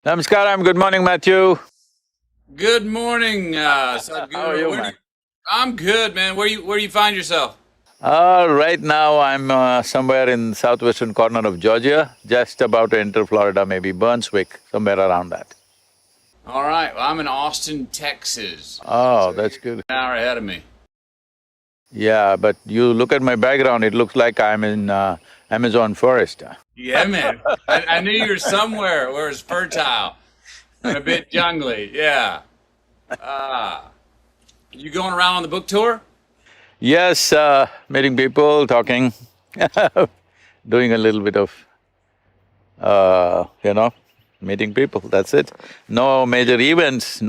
Namaskaram, good morning, Matthew. Good morning, Sadhguru. How are you, man? I'm good, man. Where do you find yourself? Right now I'm somewhere in southwestern corner of Georgia, just about to enter Florida, maybe Burnswick, somewhere around that. All right. Well, I'm in Austin, Texas, Oh, so that's you're good. an hour ahead of me. Yeah, but you look at my background, it looks like I'm in Amazon forest. Yeah, man. I knew you were somewhere where it's fertile and a bit jungly. Yeah. Ah. You going around on the book tour? Yes, meeting people, talking, doing a little bit of, meeting people, that's it. No major events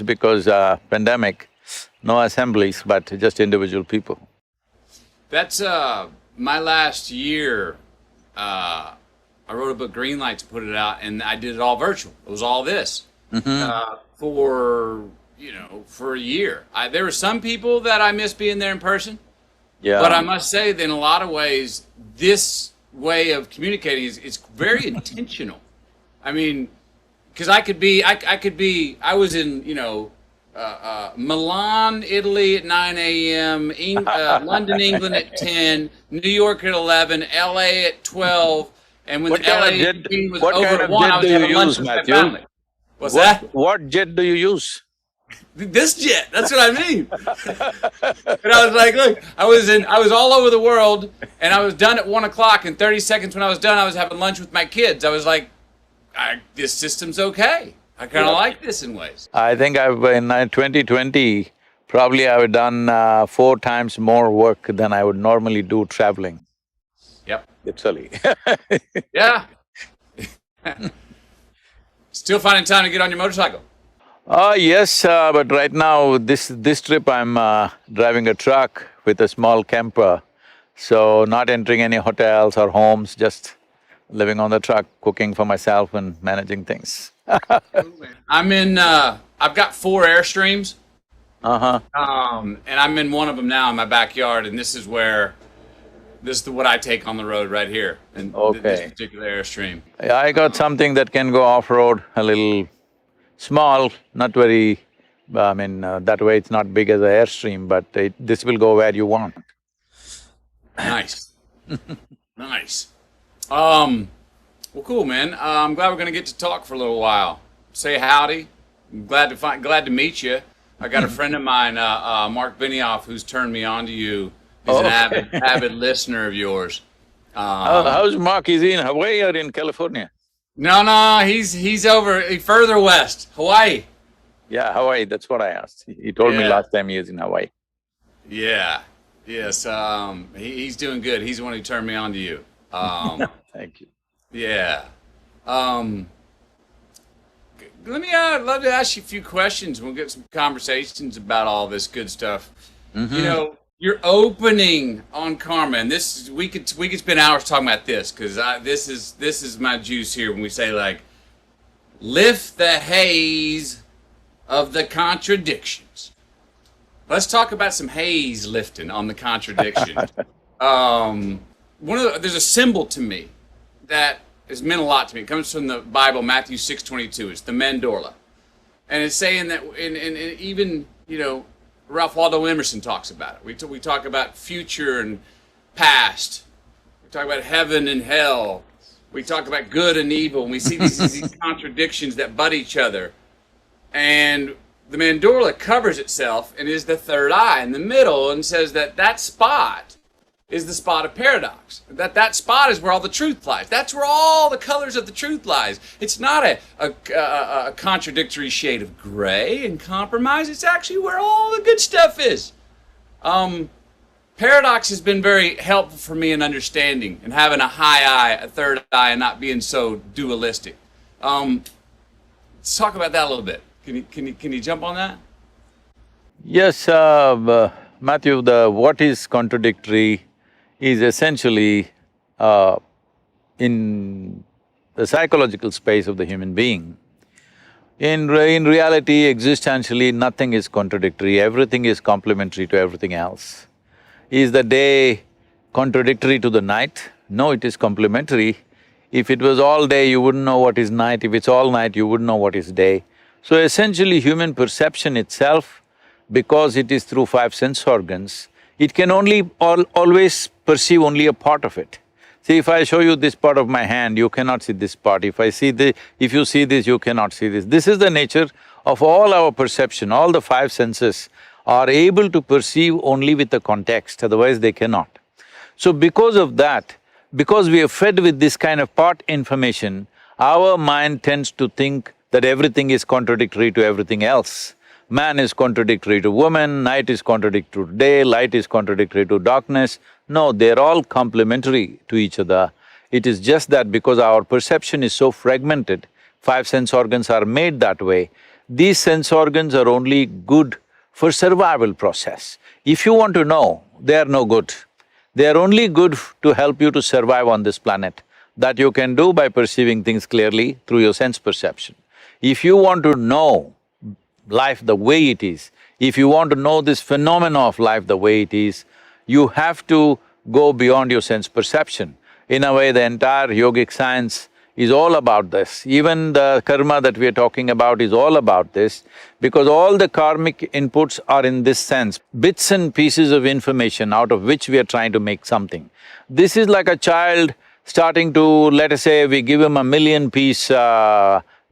because pandemic, no assemblies, but just individual people. That's my last year. I wrote a book, Greenlight, to put it out, and I did it all virtual. It was all this for a year. There were some people that I miss being there in person, but Yeah. I must say that in a lot of ways, this way of communicating is it's very intentional. I mean, because I was in Milan, Italy at 9 a.m., London, England at 10, New York at 11, LA at 12, and when What the kind of LA jet, meeting was what over kind at of 1, I jet was do you having lunch use, with my Matthew? family. What's that? What jet do you use? This jet. That's what I mean. And I was like, look, I was all over the world, and I was done at 1 o'clock. In 30 seconds, when I was done, I was having lunch with my kids. I was like, this system's okay. I kind of like this in ways. I think in 2020, probably I've done 4 times more work than I would normally do traveling, Yep. literally. Yeah. Still finding time to get on your motorcycle. Yes, but right now, this trip I'm driving a truck with a small camper, so not entering any hotels or homes, just living on the truck, cooking for myself and managing things. I've got 4 Airstreams, Uh-huh. and I'm in one of them now in my backyard, and this is what I take on the road right here, and this Okay. particular Airstream. I got something that can go off-road, a little small, not very… that way it's not big as an Airstream, but this will go where you want. Nice. Nice. Well, cool, man. I'm glad we're gonna get to talk for a little while. Say howdy. I'm glad to meet you. I got a friend of mine, Mark Benioff, who's turned me on to you. He's an Okay. avid listener of yours. Um, How's Mark? Is he in Hawaii or in California? no, he's over further west, Hawaii. Yeah, Hawaii, that's what I asked. He told me Yeah, last time he was in Hawaii. yeah, yes. He's doing good. He's the one who turned me on to you. Thank you. Yeah. Um, Let me love to ask you a few questions. We'll get some conversations about all this good stuff. Your opening on karma, and this we could spend hours talking about this because this is my juice here when we say like lift the haze of the contradictions. Let's talk about some haze lifting on the contradiction. There's a symbol to me that has meant a lot to me. It comes from the Bible, Matthew 6:22. It's the mandorla, and it's saying that, and even Ralph Waldo Emerson talks about it. We talk about future and past. We talk about heaven and hell. We talk about good and evil, and we see these contradictions that butt each other. And the mandorla covers itself and is the third eye in the middle, and says that spot is the spot of paradox. That spot is where all the truth lies. That's where all the colors of the truth lies. It's not a contradictory shade of gray and compromise. It's actually where all the good stuff is. Paradox has been very helpful for me in understanding and having a high eye, a third eye, and not being so dualistic. Let's talk about that a little bit. Can you jump on that? Yes, Matthew, what is contradictory is essentially in the psychological space of the human being. In reality, existentially, nothing is contradictory, everything is complementary to everything else. Is the day contradictory to the night? No, it is complementary. If it was all day, you wouldn't know what is night. If it's all night, you wouldn't know what is day. So essentially, human perception itself, because it is through five sense organs, it can only always perceive only a part of it. See, if I show you this part of my hand, you cannot see this part. If you see this, you cannot see this. This is the nature of all our perception. All the five senses are able to perceive only with the context, otherwise they cannot. So because of that, because we are fed with this kind of part information, our mind tends to think that everything is contradictory to everything else. Man is contradictory to woman, night is contradictory to day, light is contradictory to darkness. No, they're all complementary to each other. It is just that because our perception is so fragmented, five sense organs are made that way. These sense organs are only good for survival process. If you want to know, they are no good. They are only good to help you to survive on this planet. That you can do by perceiving things clearly through your sense perception. If you want to know life the way it is, if you want to know this phenomena of life the way it is, you have to go beyond your sense perception. In a way, the entire yogic science is all about this. Even the karma that we are talking about is all about this, because all the karmic inputs are in this sense, bits and pieces of information out of which we are trying to make something. This is like a child starting to, let us say, we give him a 1,000,000-piece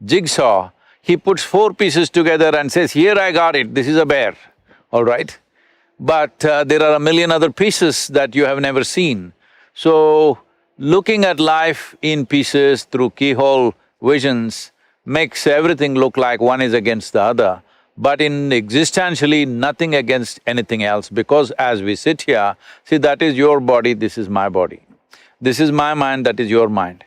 jigsaw, he puts 4 pieces together and says, here I got it, this is a bear, all right? But there are 1,000,000 other pieces that you have never seen. So, looking at life in pieces through keyhole visions makes everything look like one is against the other, but in existentially nothing against anything else, because as we sit here, see, that is your body, this is my body. This is my mind, that is your mind.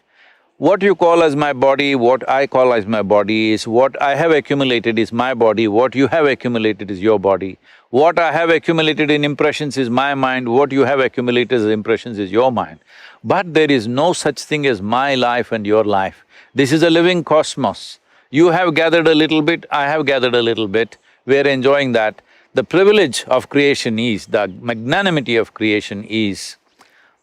What you call as my body, what I call as my body is what I have accumulated is my body, what you have accumulated is your body. What I have accumulated in impressions is my mind, what you have accumulated as impressions is your mind. But there is no such thing as my life and your life. This is a living cosmos. You have gathered a little bit, I have gathered a little bit, we're enjoying that. The privilege of creation is, the magnanimity of creation is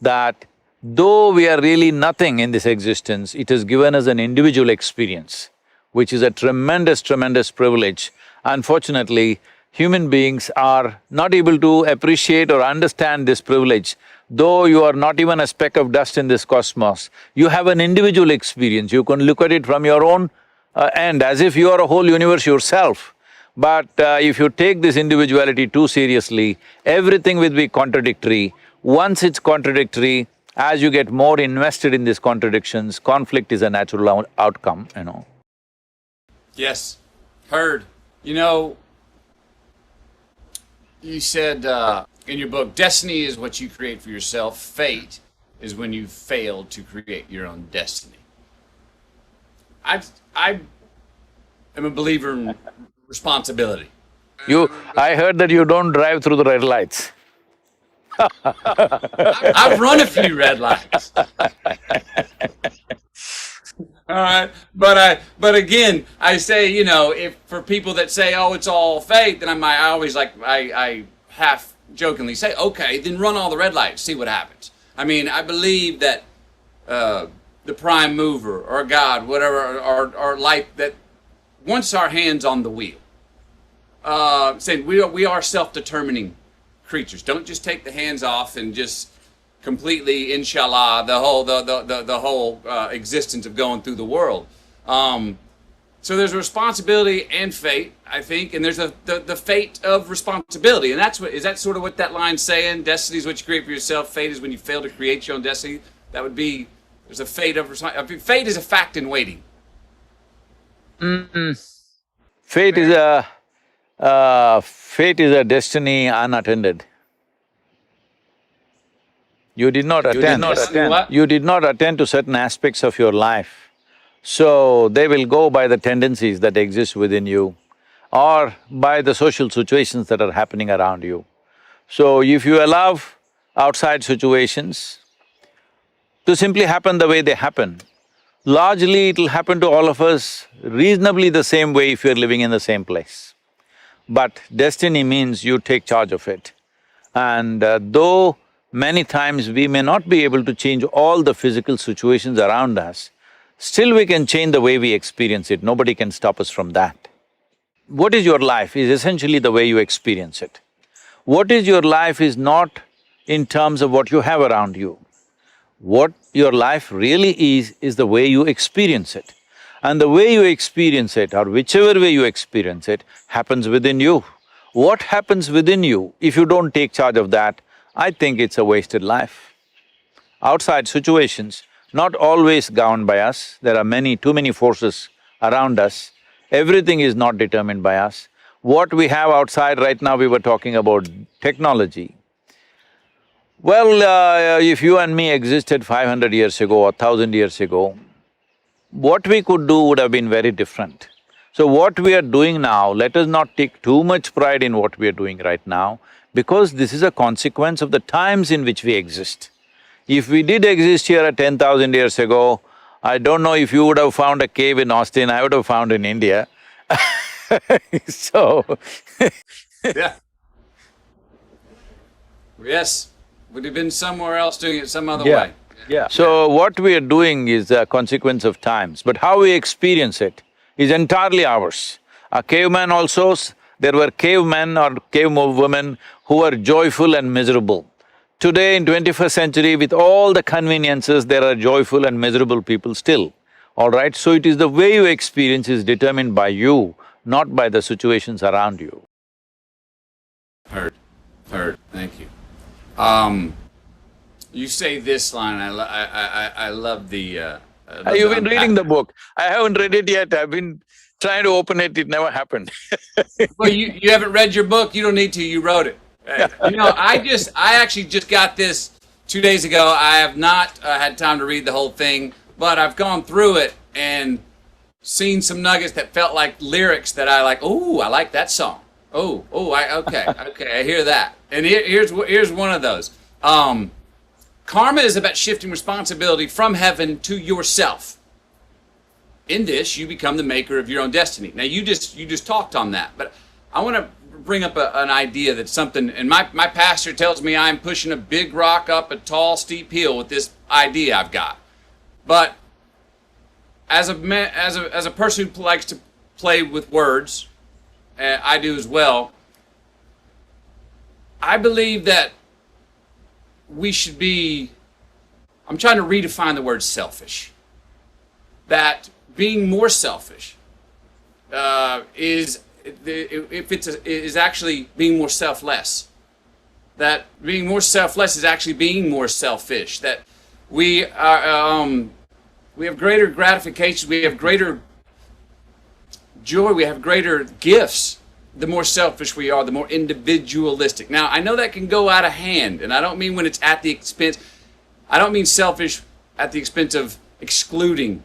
that though we are really nothing in this existence, it has given us an individual experience, which is a tremendous, tremendous privilege. Unfortunately, human beings are not able to appreciate or understand this privilege. Though you are not even a speck of dust in this cosmos, you have an individual experience. You can look at it from your own end, as if you are a whole universe yourself. But if you take this individuality too seriously, everything will be contradictory. Once it's contradictory, as you get more invested in these contradictions, conflict is a natural outcome, you know. Yes, heard. You know, you said in your book, destiny is what you create for yourself, fate is when you fail to create your own destiny. I am a believer in responsibility. I heard that you don't drive through the red lights. I've run a few red lights. All right, but again, I say, you know, if for people that say, oh, it's all fate, then I always I half jokingly say, okay, then run all the red lights, see what happens. I mean, I believe that the prime mover or God, whatever, or life, that once our hands on the wheel, saying we are self-determining creatures. Don't just take the hands off and just completely, inshallah, the whole existence of going through the world. So there's a responsibility and fate, I think, and there's the fate of responsibility, and is that sort of what that line's saying? Destiny is what you create for yourself. Fate is when you fail to create your own destiny. That would be, there's a fate of responsibility. Fate is a fact in waiting. Fate is a destiny unattended. You did not attend. You did not attend to certain aspects of your life. So, they will go by the tendencies that exist within you or by the social situations that are happening around you. So, if you allow outside situations to simply happen the way they happen, largely it'll happen to all of us reasonably the same way if you're living in the same place. But destiny means you take charge of it. And though Many times we may not be able to change all the physical situations around us, still we can change the way we experience it, nobody can stop us from that. What is your life is essentially the way you experience it. What is your life is not in terms of what you have around you. What your life really is the way you experience it. And the way you experience it, or whichever way you experience it, happens within you. What happens within you, if you don't take charge of that, I think it's a wasted life. Outside situations, not always governed by us, there are too many forces around us. Everything is not determined by us. What we have outside right now, we were talking about technology. Well, if you and me existed 500 years ago or 1000 years ago, what we could do would have been very different. So what we are doing now, let us not take too much pride in what we are doing right now, because this is a consequence of the times in which we exist. If we did exist here at 10,000 years ago, I don't know if you would have found a cave in Austin, I would have found in India. So Yeah. Yes, would have been somewhere else doing it some other way. Yeah. So what we are doing is a consequence of times, but how we experience it is entirely ours. A caveman also, there were cavemen or cavewomen who were joyful and miserable. Today in 21st century, with all the conveniences, there are joyful and miserable people still, all right? So it is the way you experience is determined by you, not by the situations around you. Heard, thank you. You say this line, I love the… You've been reading the book. I haven't read it yet, I've been trying to open it, it never happened. Well, you haven't read your book, you don't need to, you wrote it. You know, I actually just got this 2 days ago. I have not had time to read the whole thing, but I've gone through it and seen some nuggets that felt like lyrics that I like, oh, I like that song. Okay, I hear that. And here's one of those. Karma is about shifting responsibility from heaven to yourself. In this, you become the maker of your own destiny. Now, you just talked on that, but I want to bring up an idea that's something, and my pastor tells me I'm pushing a big rock up a tall, steep hill with this idea I've got. But as a person who likes to play with words, I do as well, I believe that we should be… I'm trying to redefine the word selfish. That being more selfish is actually being more selfless. That being more selfless is actually being more selfish. That we have greater gratification, we have greater joy, we have greater gifts. The more selfish we are, the more individualistic. Now, I know that can go out of hand, and I don't mean when it's at the expense… I don't mean selfish at the expense of excluding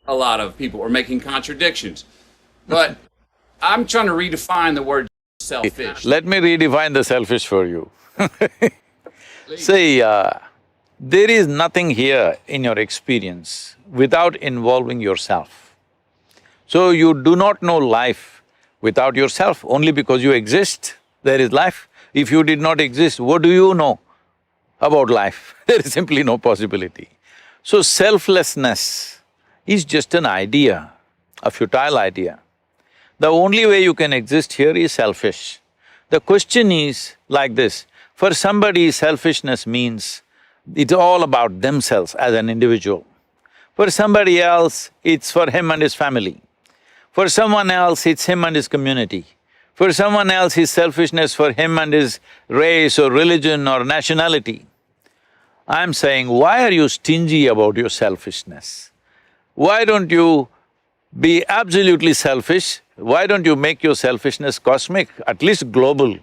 a lot of people or making contradictions. But I'm trying to redefine the word selfish. Let me redefine the selfish for you. See, there is nothing here in your experience without involving yourself. So you do not know life without yourself. Only because you exist, there is life. If you did not exist, what do you know about life? There is simply no possibility. So selflessness is just an idea, a futile idea. The only way you can exist here is selfish. The question is like this, for somebody selfishness means it's all about themselves as an individual. For somebody else, it's for him and his family. For someone else, it's him and his community. For someone else, his selfishness for him and his race or religion or nationality. I'm saying, why are you stingy about your selfishness? Why don't you be absolutely selfish? Why don't you make your selfishness cosmic, at least global?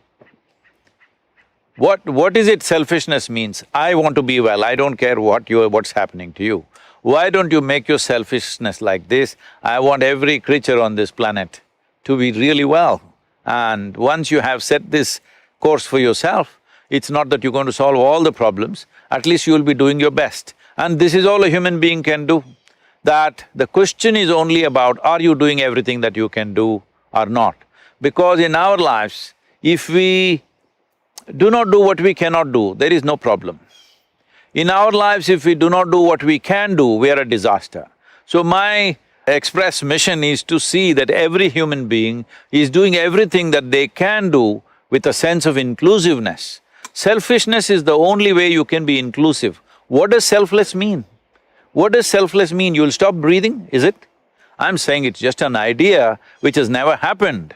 What is it selfishness means? I want to be well, I don't care what's happening to you. Why don't you make your selfishness like this? I want every creature on this planet to be really well. And once you have set this course for yourself, it's not that you're going to solve all the problems, at least you'll be doing your best. And this is all a human being can do. That the question is only about, are you doing everything that you can do or not? Because in our lives, if we do not do what we cannot do, there is no problem. In our lives, if we do not do what we can do, we are a disaster. So my express mission is to see that every human being is doing everything that they can do with a sense of inclusiveness. Selfishness is the only way you can be inclusive. What does selfless mean? What does selfless mean? You'll stop breathing, is it? I'm saying it's just an idea which has never happened.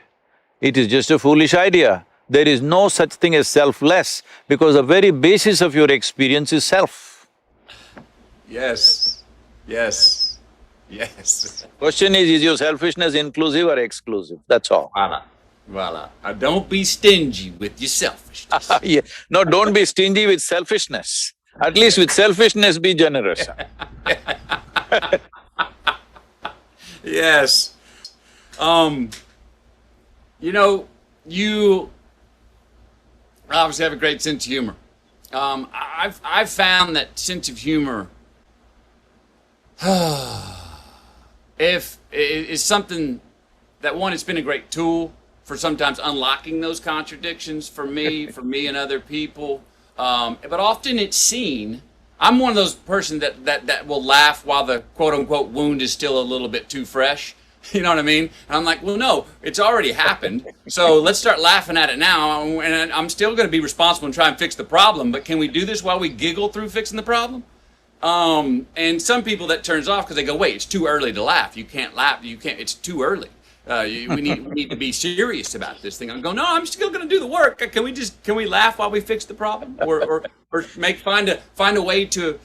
It is just a foolish idea. There is no such thing as selfless because the very basis of your experience is self. Yes, yes, yes. Question is your selfishness inclusive or exclusive? That's all. Voila, voila. Now don't be stingy with your selfishness. Yeah. No, don't be stingy with selfishness. At least with selfishness, be generous. Yes. You know, you obviously have a great sense of humor. I've found that sense of humor if is something that one, it's been a great tool for sometimes unlocking those contradictions for me and other people. But often it's seen. I'm one of those person that will laugh while the quote unquote wound is still a little bit too fresh. You know what I mean? And I'm like, well, no, it's already happened. So let's start laughing at it now. And I'm still going to be responsible and try and fix the problem. But can we do this while we giggle through fixing the problem? And some people that turns off because they go, wait, it's too early to laugh. You can't laugh. You can't. It's too early. We need to be serious about this thing. I'm going, no, I'm still going to do the work. Can we laugh while we fix the problem, or find a way to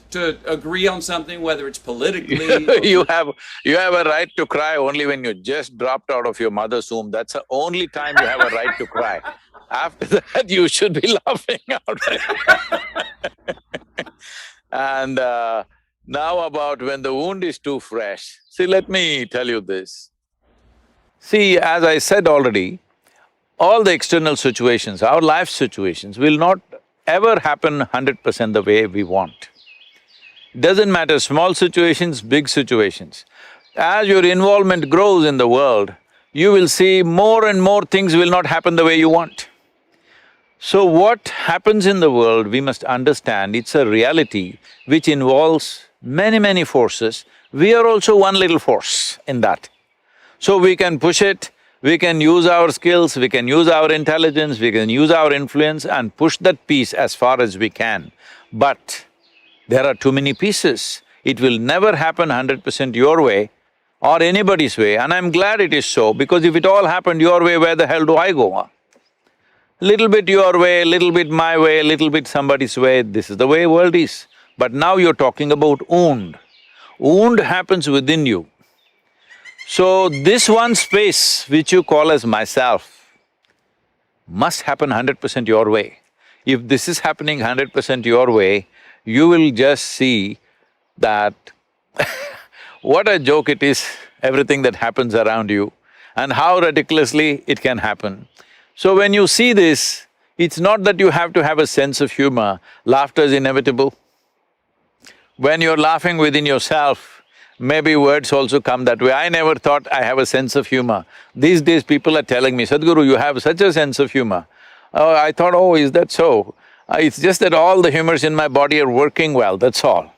agree on something, whether it's politically. You have a right to cry only when you just dropped out of your mother's womb. That's the only time you have a right to cry. After that, you should be laughing out. And now about when the wound is too fresh. See, let me tell you this. See, as I said already, all the external situations, our life situations will not ever happen 100% the way we want. Doesn't matter, small situations, big situations. As your involvement grows in the world, you will see more and more things will not happen the way you want. So what happens in the world, we must understand, it's a reality which involves many forces. We are also one little force in that. So we can push it, we can use our skills, we can use our intelligence, we can use our influence and push that piece as far as we can. But there are too many pieces. It will never happen 100% your way or anybody's way, and I'm glad it is so, because if it all happened your way, where the hell do I go, huh? Little bit your way, little bit my way, little bit somebody's way, this is the way world is. But now you're talking about wound. Wound happens within you. So this one space which you call as myself must happen 100% your way. If this is happening 100% your way, you will just see that what a joke it is, everything that happens around you and how ridiculously it can happen. So when you see this, it's not that you have to have a sense of humor, laughter is inevitable. When you're laughing within yourself, maybe words also come that way. I never thought I have a sense of humor. These days people are telling me, Sadhguru, you have such a sense of humor. Oh, I thought, oh, is that so? It's just that all the humors in my body are working well, that's all.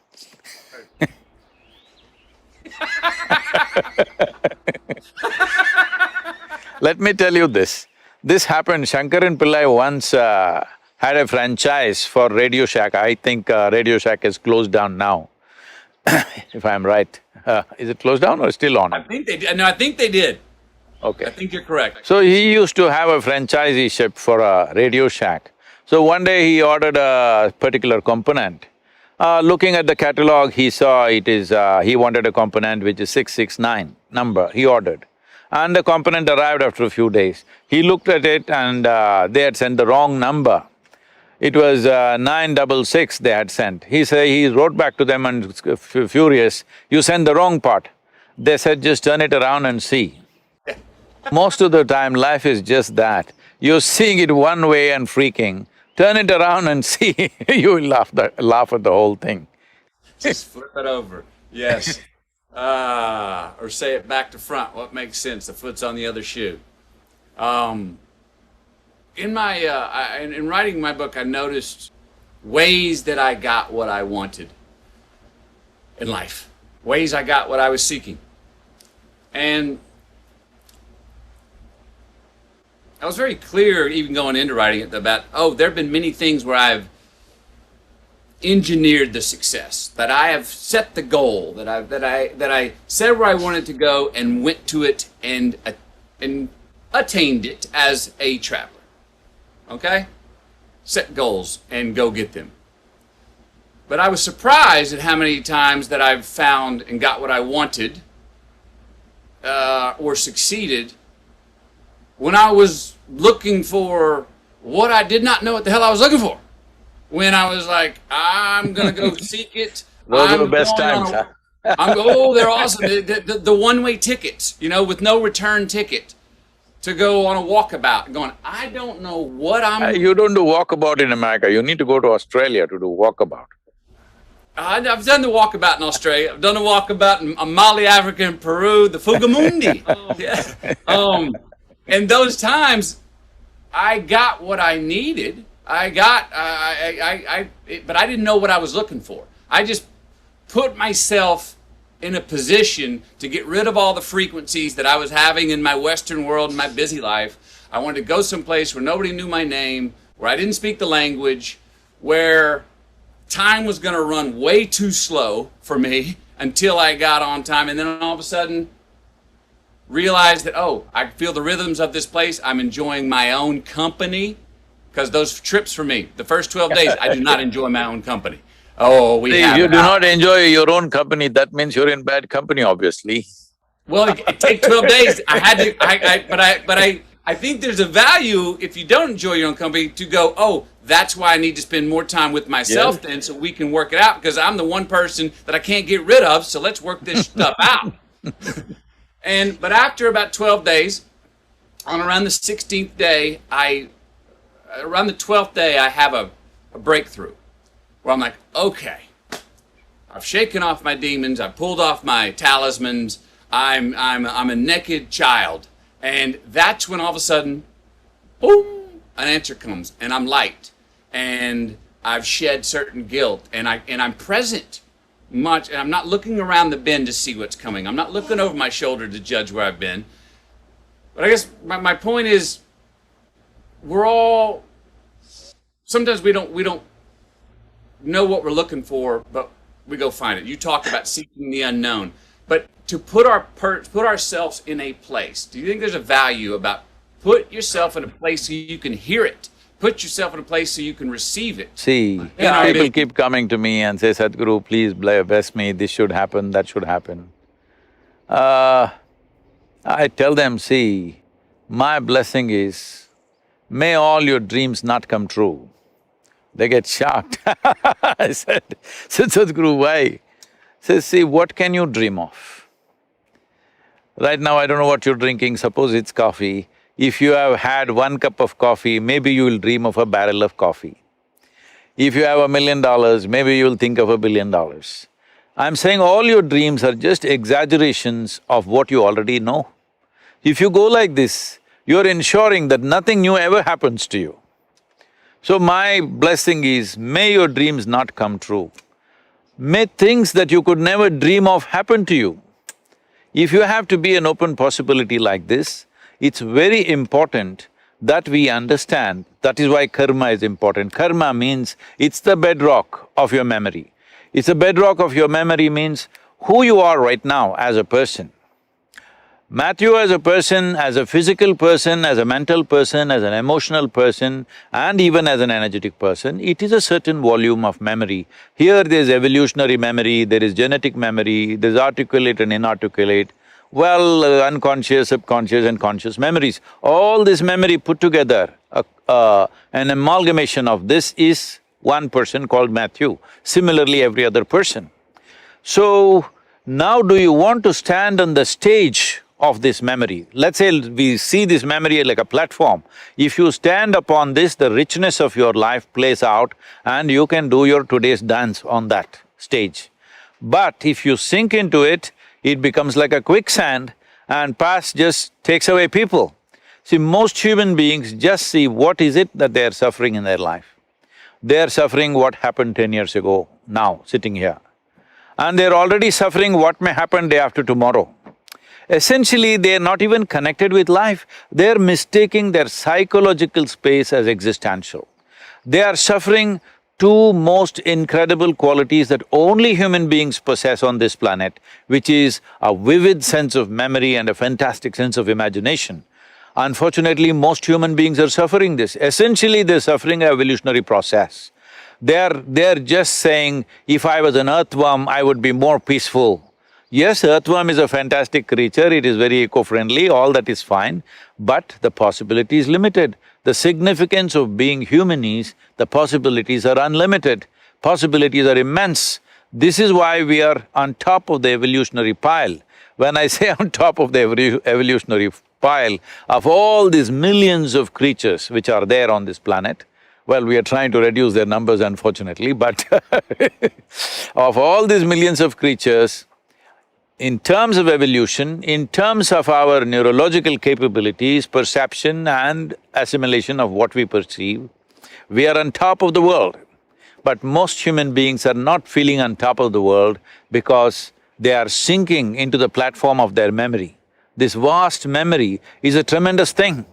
Let me tell you this. This happened, Shankaran Pillai once had a franchise for Radio Shack. I think Radio Shack is closed down now, if I'm right. Is it closed down or still on? I think they did. No, I think they did. Okay. I think you're correct. So he used to have a franchisee-ship for a Radio Shack. So one day he ordered a particular component. Looking at the catalog, he saw it is… he wanted a component which is 669 number, he ordered. And the component arrived after a few days. He looked at it and they had sent the wrong number. It was 966 they had sent. He wrote back to them and furious, you sent the wrong part. They said, just turn it around and see. Most of the time life is just that. You're seeing it one way and freaking, turn it around and see, you will laugh at the whole thing. Just flip it over, yes. Or say it back to front, what makes sense, the foot's on the other shoe. in my in writing my book, I noticed ways that I got what I wanted in life, ways I got what I was seeking, and I was very clear, even going into writing it, about there have been many things where I've engineered the success, that I have set the goal, that I said where I wanted to go and went to it and attained it as a traveler. Okay? Set goals and go get them. But I was surprised at how many times that I've found and got what I wanted or succeeded when I was looking for what I did not know what the hell I was looking for. When I was like, I'm going to go seek it. Those are the best times, huh? They're awesome. The one-way tickets, with no return ticket to go on a walkabout. Going, I don't know what I'm... You don't do walkabout in America. You need to go to Australia to do walkabout. I've done the walkabout in Australia. I've done the walkabout in Mali, Africa, and Peru, the Fugamundi. Yeah. And those times, I got what I needed. But I didn't know what I was looking for. I just put myself in a position to get rid of all the frequencies that I was having in my Western world and my busy life. I wanted to go someplace where nobody knew my name, where I didn't speak the language, where time was going to run way too slow for me until I got on time, and then all of a sudden realized that, I feel the rhythms of this place. I'm enjoying my own company. Because those trips for me, the first 12 days, I do not enjoy my own company. If you do not enjoy your own company, that means you're in bad company, obviously. Well, it takes 12 days. I had to, I think there's a value if you don't enjoy your own company to go, that's why I need to spend more time with myself then, so we can work it out, because I'm the one person that I can't get rid of, so let's work this stuff out. But after about 12 days, on around the 16th day, around the 12th day, I have a breakthrough where I'm like, okay, I've shaken off my demons, I've pulled off my talismans, I'm a naked child. And that's when all of a sudden, boom, an answer comes, and I'm light, and I've shed certain guilt, and I'm present much, and I'm not looking around the bend to see what's coming. I'm not looking over my shoulder to judge where I've been. But I guess my point is, we're all, sometimes we don't know what we're looking for, but we go find it. You talk about seeking the unknown, but to put ourselves in a place, do you think there's a value about put yourself in a place so you can hear it? Put yourself in a place so you can receive it. See, people keep coming to me and say, Sadhguru, please bless me, this should happen, that should happen. I tell them, see, my blessing is, may all your dreams not come true. They get shocked. I said, Sadhguru, why? Says, see, what can you dream of? Right now, I don't know what you're drinking, suppose it's coffee. If you have had 1 cup of coffee, maybe you will dream of a barrel of coffee. If you have $1 million, maybe you'll think of $1 billion. I'm saying all your dreams are just exaggerations of what you already know. If you go like this, you're ensuring that nothing new ever happens to you. So my blessing is, may your dreams not come true. May things that you could never dream of happen to you. If you have to be an open possibility like this, it's very important that we understand, that is why karma is important. Karma means it's the bedrock of your memory. It's the bedrock of your memory means who you are right now as a person. Matthew as a person, as a physical person, as a mental person, as an emotional person, and even as an energetic person, it is a certain volume of memory. Here there's evolutionary memory, there is genetic memory, there's articulate and inarticulate, unconscious, subconscious and conscious memories. All this memory put together, an amalgamation of this is one person called Matthew, similarly every other person. So, now do you want to stand on the stage of this memory? Let's say we see this memory like a platform. If you stand upon this, the richness of your life plays out and you can do your today's dance on that stage. But if you sink into it, it becomes like a quicksand and past just takes away people. See, most human beings just see what is it that they are suffering in their life. They are suffering what happened 10 years ago, now, sitting here. And they're already suffering what may happen day after tomorrow. Essentially, they're not even connected with life, they're mistaking their psychological space as existential. They are suffering two most incredible qualities that only human beings possess on this planet, which is a vivid sense of memory and a fantastic sense of imagination. Unfortunately, most human beings are suffering this. Essentially, they're suffering an evolutionary process. They're just saying, if I was an earthworm, I would be more peaceful. Yes, earthworm is a fantastic creature, it is very eco-friendly, all that is fine, but the possibility is limited. The significance of being human is, the possibilities are unlimited, possibilities are immense. This is why we are on top of the evolutionary pile. When I say on top of the evolutionary pile of all these millions of creatures which are there on this planet, well, we are trying to reduce their numbers unfortunately, but of all these millions of creatures, in terms of evolution, in terms of our neurological capabilities, perception and assimilation of what we perceive, we are on top of the world. But most human beings are not feeling on top of the world because they are sinking into the platform of their memory. This vast memory is a tremendous thing.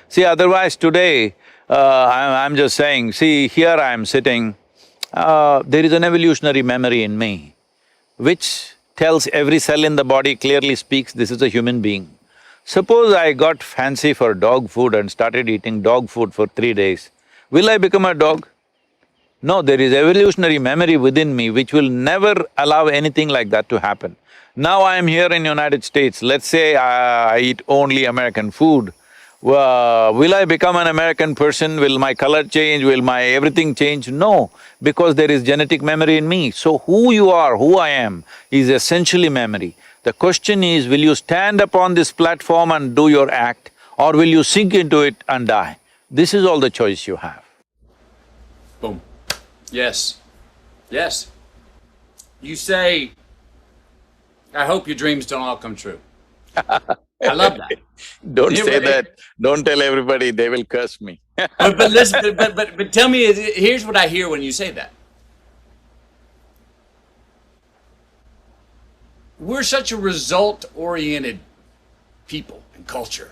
See, otherwise today, I'm just saying, see, here I am sitting, there is an evolutionary memory in me, which tells every cell in the body, clearly speaks, this is a human being. Suppose I got fancy for dog food and started eating dog food for 3 days, will I become a dog? No, there is evolutionary memory within me which will never allow anything like that to happen. Now I am here in United States, let's say I eat only American food, will I become an American person? Will my color change? Will my everything change? No, because there is genetic memory in me. So who you are, who I am, is essentially memory. The question is, will you stand upon this platform and do your act, or will you sink into it and die? This is all the choice you have. Boom. Yes. Yes. You say, I hope your dreams don't all come true. I love that. Don't say that, don't tell everybody, they will curse me. but listen, but tell me, here's what I hear when you say that. We're such a result-oriented people and culture.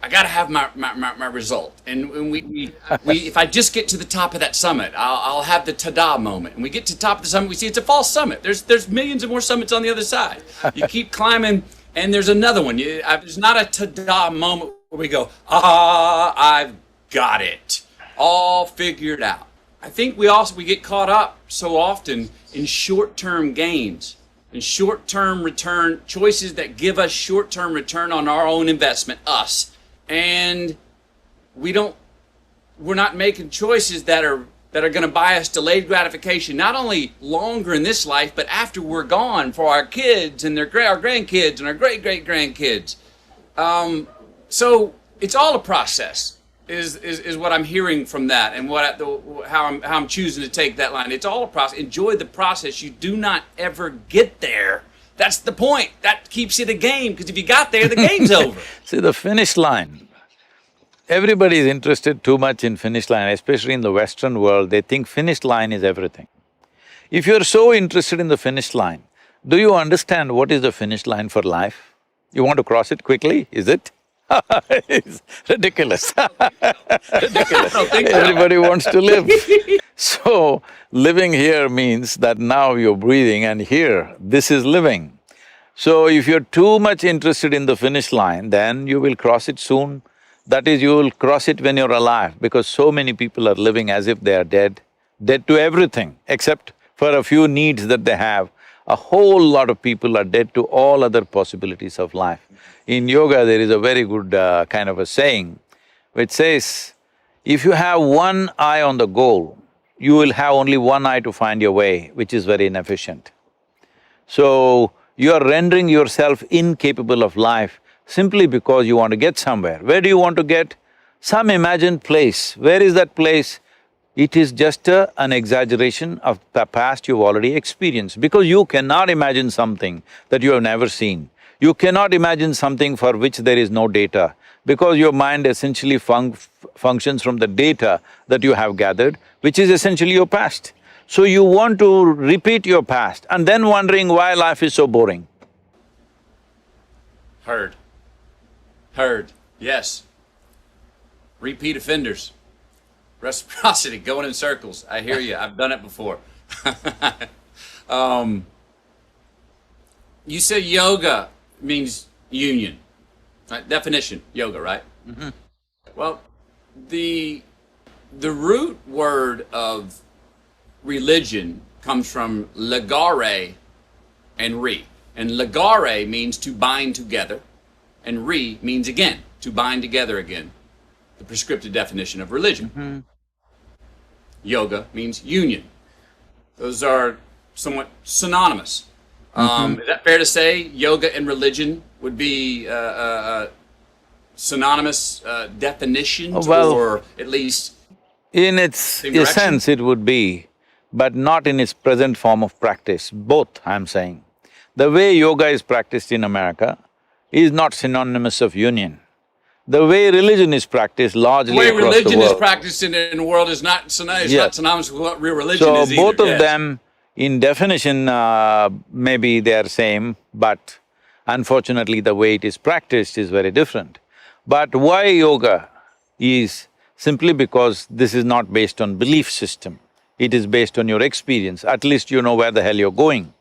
I gotta have my result. And we if I just get to the top of that summit, I'll have the ta-da moment. And we get to the top of the summit, we see it's a false summit. There's millions of more summits on the other side. You keep climbing, and there's another one. There's not a ta-da moment where we go, I've got it, all figured out. I think we get caught up so often in short-term gains, and short-term return, choices that give us short-term return on our own investment, us. And we're not making choices that are gonna buy us delayed gratification, not only longer in this life, but after we're gone, for our kids and our grandkids and our great-great-grandkids. So it's all a process, is what I'm hearing from that, and how I'm choosing to take that line. It's all a process. Enjoy the process. You do not ever get there. That's the point. That keeps it a game, because if you got there, the game's over. See, the finish line, everybody is interested too much in finish line, especially in the Western world, they think finish line is everything. If you're so interested in the finish line, do you understand what is the finish line for life? You want to cross it quickly, is it? It's ridiculous. Ridiculous. Everybody wants to live. So, living here means that now you're breathing, and here, this is living. So, if you're too much interested in the finish line, then you will cross it soon. That is, you will cross it when you're alive, because so many people are living as if they are dead, dead to everything, except for a few needs that they have. A whole lot of people are dead to all other possibilities of life. In yoga, there is a very good kind of a saying, which says, if you have one eye on the goal, you will have only one eye to find your way, which is very inefficient. So, you are rendering yourself incapable of life simply because you want to get somewhere. Where do you want to get? Some imagined place. Where is that place? It is just an exaggeration of the past you've already experienced, because you cannot imagine something that you have never seen. You cannot imagine something for which there is no data, because your mind essentially functions from the data that you have gathered, which is essentially your past. So you want to repeat your past and then wondering why life is so boring. Heard. Heard. Yes. Repeat offenders. Reciprocity, going in circles. I hear you. I've done it before. You say yoga means union. Right? Definition, yoga, right? Mm-hmm. Well, the root word of religion comes from legare and re. And legare means to bind together, and re means again, to bind together again. The prescriptive definition of religion. Mm-hmm. Yoga means union. Those are somewhat synonymous. Is that fair to say yoga and religion would be synonymous definitions, Well, or at least in its same direction? essence it would be, but not in its present form of practice, both I'm saying. The way yoga is practiced in America is not synonymous of union. The way religion is practiced largely The way across the religion is world. practiced in the world is not synonymous, Yes. not synonymous with what real religion So is either. both of Yes. them in definition, maybe they are same, but unfortunately the way it is practiced is very different. But why yoga is simply because this is not based on belief system, it is based on your experience, at least you know where the hell you're going.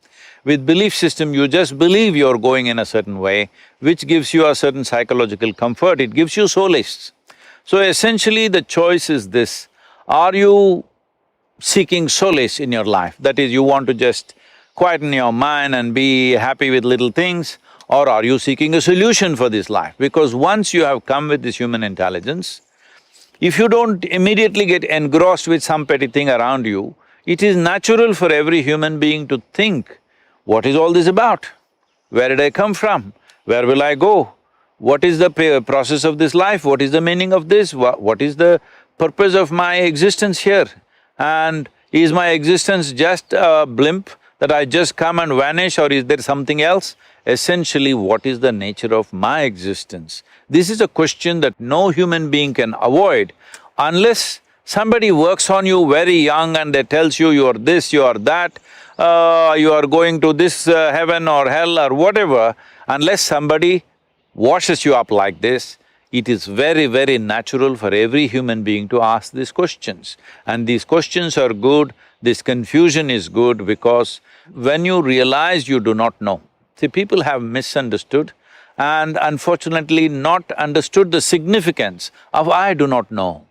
With belief system, you just believe you're going in a certain way, which gives you a certain psychological comfort, it gives you solace. So essentially the choice is this, are you seeking solace in your life? That is, you want to just quieten your mind and be happy with little things, or are you seeking a solution for this life? Because once you have come with this human intelligence, if you don't immediately get engrossed with some petty thing around you, it is natural for every human being to think, what is all this about? Where did I come from? Where will I go? What is the process of this life? What is the meaning of this? What is the purpose of my existence here? And is my existence just a blimp that I just come and vanish, or is there something else? Essentially, what is the nature of my existence? This is a question that no human being can avoid unless somebody works on you very young and they tells you are this, you are that, you are going to this heaven or hell or whatever. Unless somebody washes you up like this, it is very, very natural for every human being to ask these questions. And these questions are good, this confusion is good, because when you realize you do not know, see, people have misunderstood and unfortunately not understood the significance of I do not know.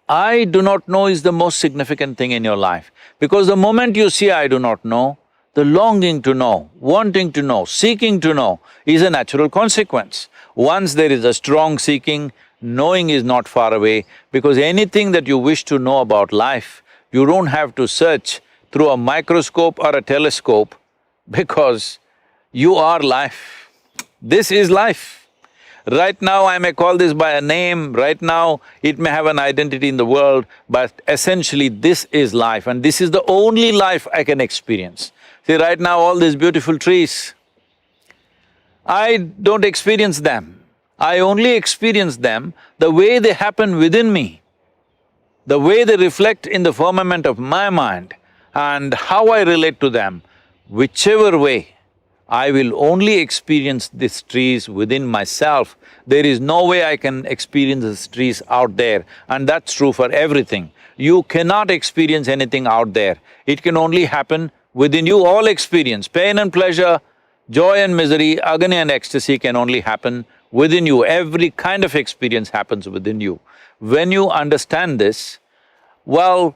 I do not know is the most significant thing in your life, because the moment you see I do not know, the longing to know, wanting to know, seeking to know is a natural consequence. Once there is a strong seeking, knowing is not far away, because anything that you wish to know about life, you don't have to search through a microscope or a telescope, because you are life. This is life. Right now I may call this by a name, right now it may have an identity in the world, but essentially this is life, and this is the only life I can experience. See, right now all these beautiful trees, I don't experience them. I only experience them the way they happen within me, the way they reflect in the firmament of my mind, and how I relate to them. Whichever way, I will only experience these trees within myself. There is no way I can experience these trees out there, and that's true for everything. You cannot experience anything out there, it can only happen within you. All experience, pain and pleasure, joy and misery, agony and ecstasy can only happen within you. Every kind of experience happens within you. When you understand this, well,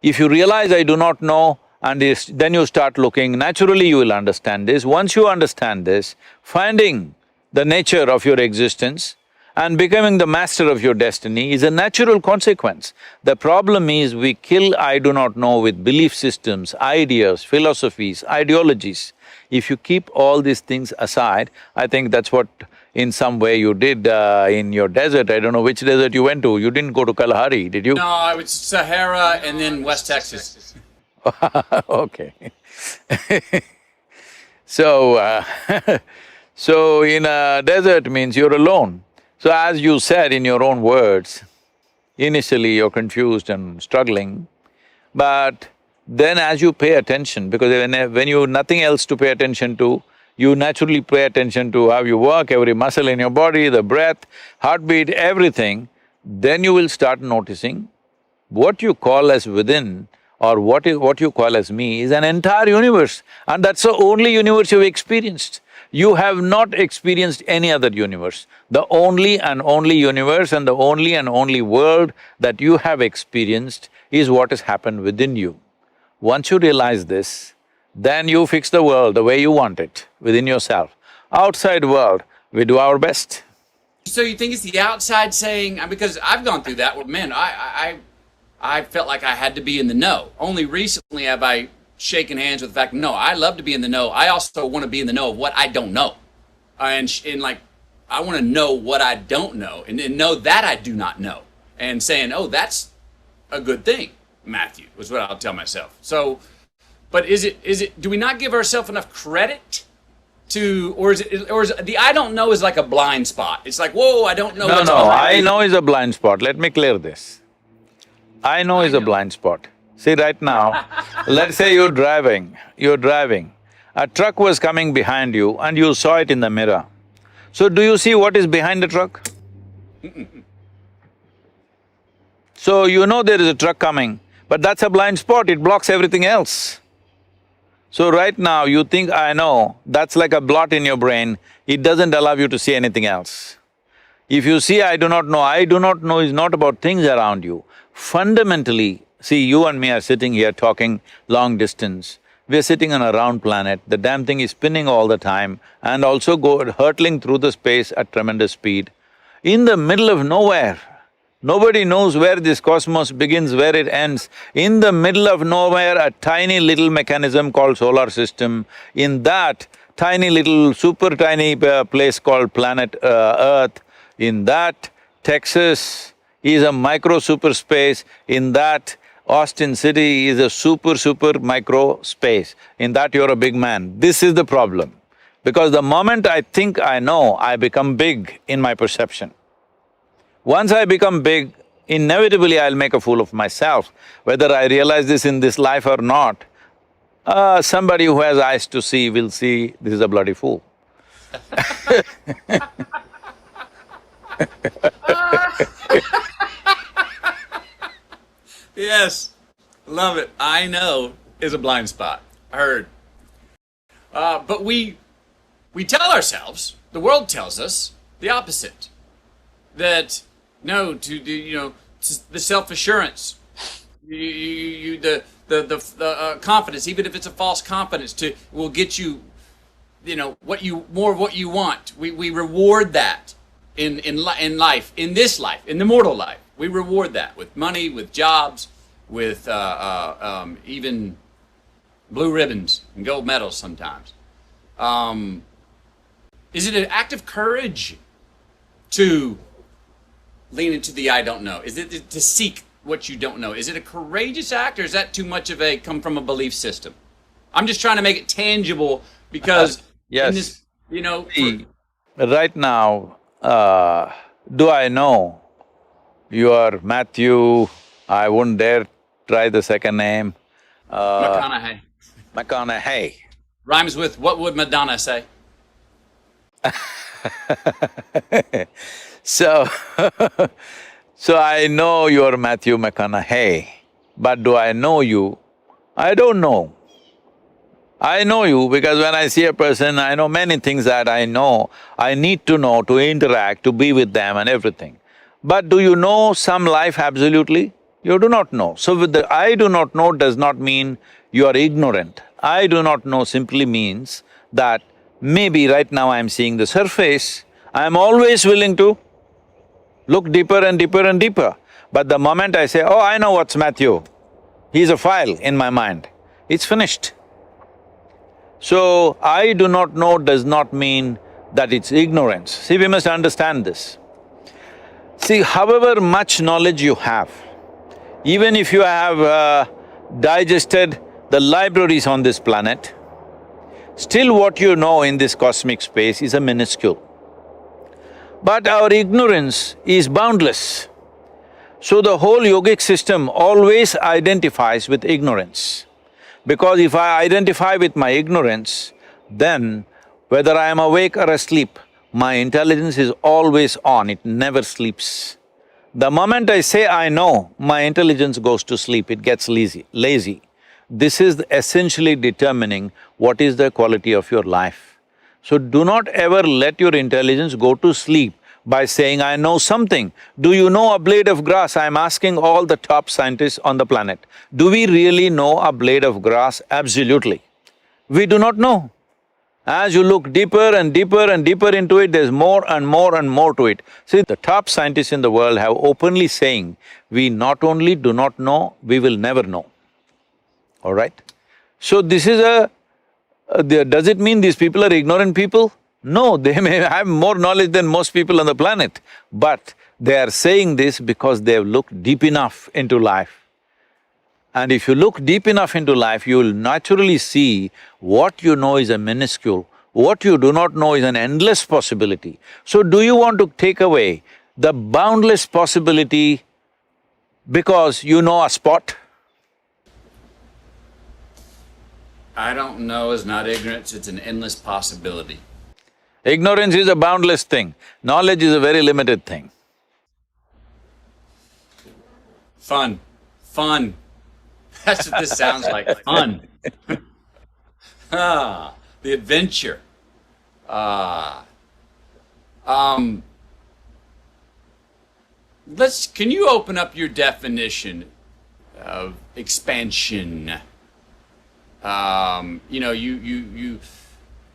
if you realize I do not know, and then you start looking, naturally you will understand this. Once you understand this, finding the nature of your existence and becoming the master of your destiny is a natural consequence. The problem is we kill I do not know with belief systems, ideas, philosophies, ideologies. If you keep all these things aside, I think that's what in some way you did in your desert. I don't know which desert you went to. You didn't go to Kalahari, did you? No, I was Sahara and then West Texas. Okay. So, So in a desert means you're alone. So as you said in your own words, initially you're confused and struggling, but then as you pay attention, because when you nothing else to pay attention to, you naturally pay attention to how you work, every muscle in your body, the breath, heartbeat, everything, then you will start noticing what you call as within or what you call as me is an entire universe, and that's the only universe you've experienced. You have not experienced any other universe. The only and only universe and the only and only world that you have experienced is what has happened within you. Once you realize this, then you fix the world the way you want it, within yourself. Outside world, we do our best. So you think it's the outside saying, because I've gone through that where, man, I felt like I had to be in the know. Only recently have I shaken hands with the fact, no, I love to be in the know. I also want to be in the know of what I don't know. And like, I want to know what I don't know and know that I do not know. And saying, oh, that's a good thing, Matthew, was what I'll tell myself. So, but is it, do we not give ourselves enough credit to, or is the I don't know is like a blind spot? It's like, whoa, I don't know. No, I know is a blind spot. Let me clear this. I know is a blind spot. See, right now, let's say you're driving, a truck was coming behind you and you saw it in the mirror. So do you see what is behind the truck? So you know there is a truck coming, but that's a blind spot, it blocks everything else. So right now you think, I know, that's like a blot in your brain, it doesn't allow you to see anything else. If you see I do not know is not about things around you. Fundamentally, see, you and me are sitting here talking long distance. We're sitting on a round planet, the damn thing is spinning all the time and also hurtling through the space at tremendous speed. In the middle of nowhere, nobody knows where this cosmos begins, where it ends. In the middle of nowhere, a tiny little mechanism called solar system. In that tiny little, super tiny place called planet Earth, in that Texas is a micro super space, in that Austin City is a super micro space, in that you're a big man. This is the problem. Because the moment I think I know, I become big in my perception. Once I become big, inevitably I'll make a fool of myself. Whether I realize this in this life or not, somebody who has eyes to see will see this is a bloody fool. Yes, love it. I know is a blind spot. Heard. But we tell ourselves, the world tells us the opposite. That no, the self-assurance, the confidence, even if it's a false confidence, will get you, what you want. We reward that in life, in this life, in the mortal life. We reward that with money, with jobs, with even blue ribbons and gold medals sometimes. Is it an act of courage to lean into the I don't know? Is it to seek what you don't know? Is it a courageous act, or is that too much of a come from a belief system? I'm just trying to make it tangible because yes. in this, Right now, do I know you are Matthew, I wouldn't dare try the second name. McConaughey. McConaughey. Rhymes with what would Madonna say? So, so I know you're Matthew McConaughey, but do I know you? I don't know. I know you because when I see a person, I know many things that I know, I need to know to interact, to be with them and everything. But do you know some life absolutely? You do not know. So with the I do not know does not mean you are ignorant. I do not know simply means that maybe right now I'm seeing the surface, I'm always willing to look deeper and deeper and deeper. But the moment I say, oh, I know what's Matthew, he's a file in my mind, it's finished. So, I do not know does not mean that it's ignorance. See, we must understand this. See, however much knowledge you have, even if you have digested the libraries on this planet, Still what you know in this cosmic space is a minuscule. But our ignorance is boundless. So the whole yogic system always identifies with ignorance. Because if I identify with my ignorance, then whether I am awake or asleep, my intelligence is always on, it never sleeps. The moment I say I know, my intelligence goes to sleep, it gets lazy. This is essentially determining what is the quality of your life. So do not ever let your intelligence go to sleep by saying, I know something. Do you know a blade of grass? I'm asking all the top scientists on the planet. Do we really know a blade of grass? Absolutely. We do not know. As you look deeper and deeper and deeper into it, there's more and more and more to it. See, the top scientists in the world have openly saying, we not only do not know, we will never know. All right? So this is does it mean these people are ignorant people? No, they may have more knowledge than most people on the planet, but they are saying this because they have looked deep enough into life. And if you look deep enough into life, you will naturally see what you know is a minuscule, what you do not know is an endless possibility. So do you want to take away the boundless possibility because you know a spot? I don't know is not ignorance, it's an endless possibility. Ignorance is a boundless thing, knowledge is a very limited thing. Fun. Fun. That's what this sounds like, fun. The adventure. Can you open up your definition of expansion?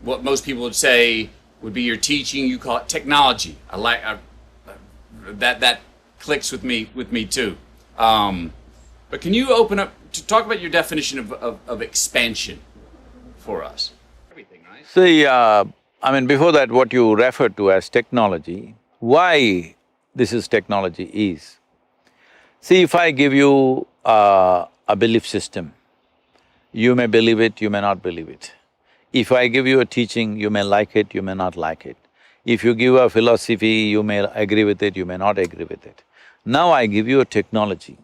What most people would say would be your teaching, you call it technology. That clicks with me too. But can you open up to talk about your definition of expansion for us? Everything, right? See, before that, what you referred to as technology, why this is technology is, see, if I give you a belief system, you may believe it, you may not believe it. If I give you a teaching, you may like it, you may not like it. If you give a philosophy, you may agree with it, you may not agree with it. Now I give you a technology.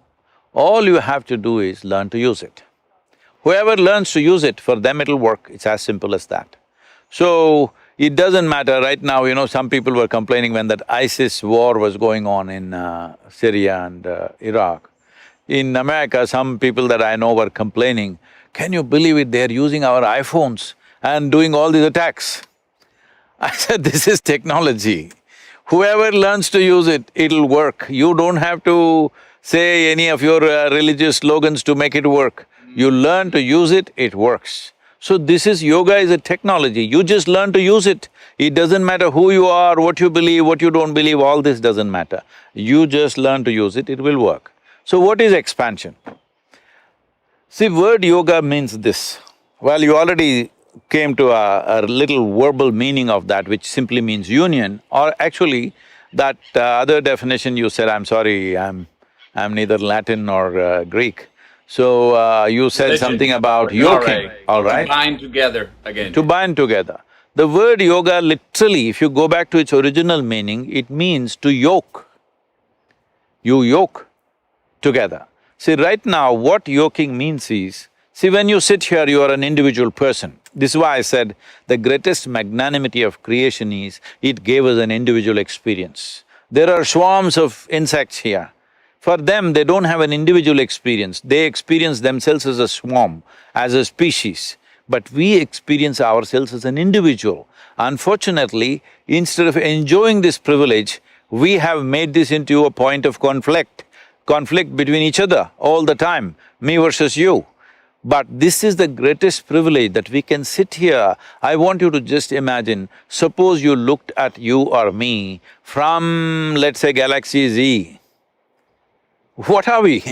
All you have to do is learn to use it. Whoever learns to use it, for them it'll work, it's as simple as that. So, it doesn't matter, right now, some people were complaining when that ISIS war was going on in Syria and Iraq. In America, some people that I know were complaining, can you believe it, they're using our iPhones and doing all these attacks. I said, this is technology. Whoever learns to use it, it'll work. You don't have to say any of your religious slogans to make it work. You learn to use it, it works. So this is… yoga is a technology, you just learn to use it. It doesn't matter who you are, what you believe, what you don't believe, all this doesn't matter. You just learn to use it, it will work. So what is expansion? See, word yoga means this. Well, you already came to a little verbal meaning of that, which simply means union, or actually that other definition you said, I'm sorry, I'm neither Latin nor Greek. So you said Religion. something about yoking, all right? To bind together again. To bind together. The word yoga literally, if you go back to its original meaning, it means to yoke. You yoke together. See, right now what yoking means is, see, when you sit here, you are an individual person. This is why I said the greatest magnanimity of creation is, it gave us an individual experience. There are swarms of insects here. For them, they don't have an individual experience, they experience themselves as a swarm, as a species. But we experience ourselves as an individual. Unfortunately, instead of enjoying this privilege, we have made this into a point of conflict between each other all the time, me versus you. But this is the greatest privilege that we can sit here. I want you to just imagine, suppose you looked at you or me from, let's say, Galaxy Z. What are we?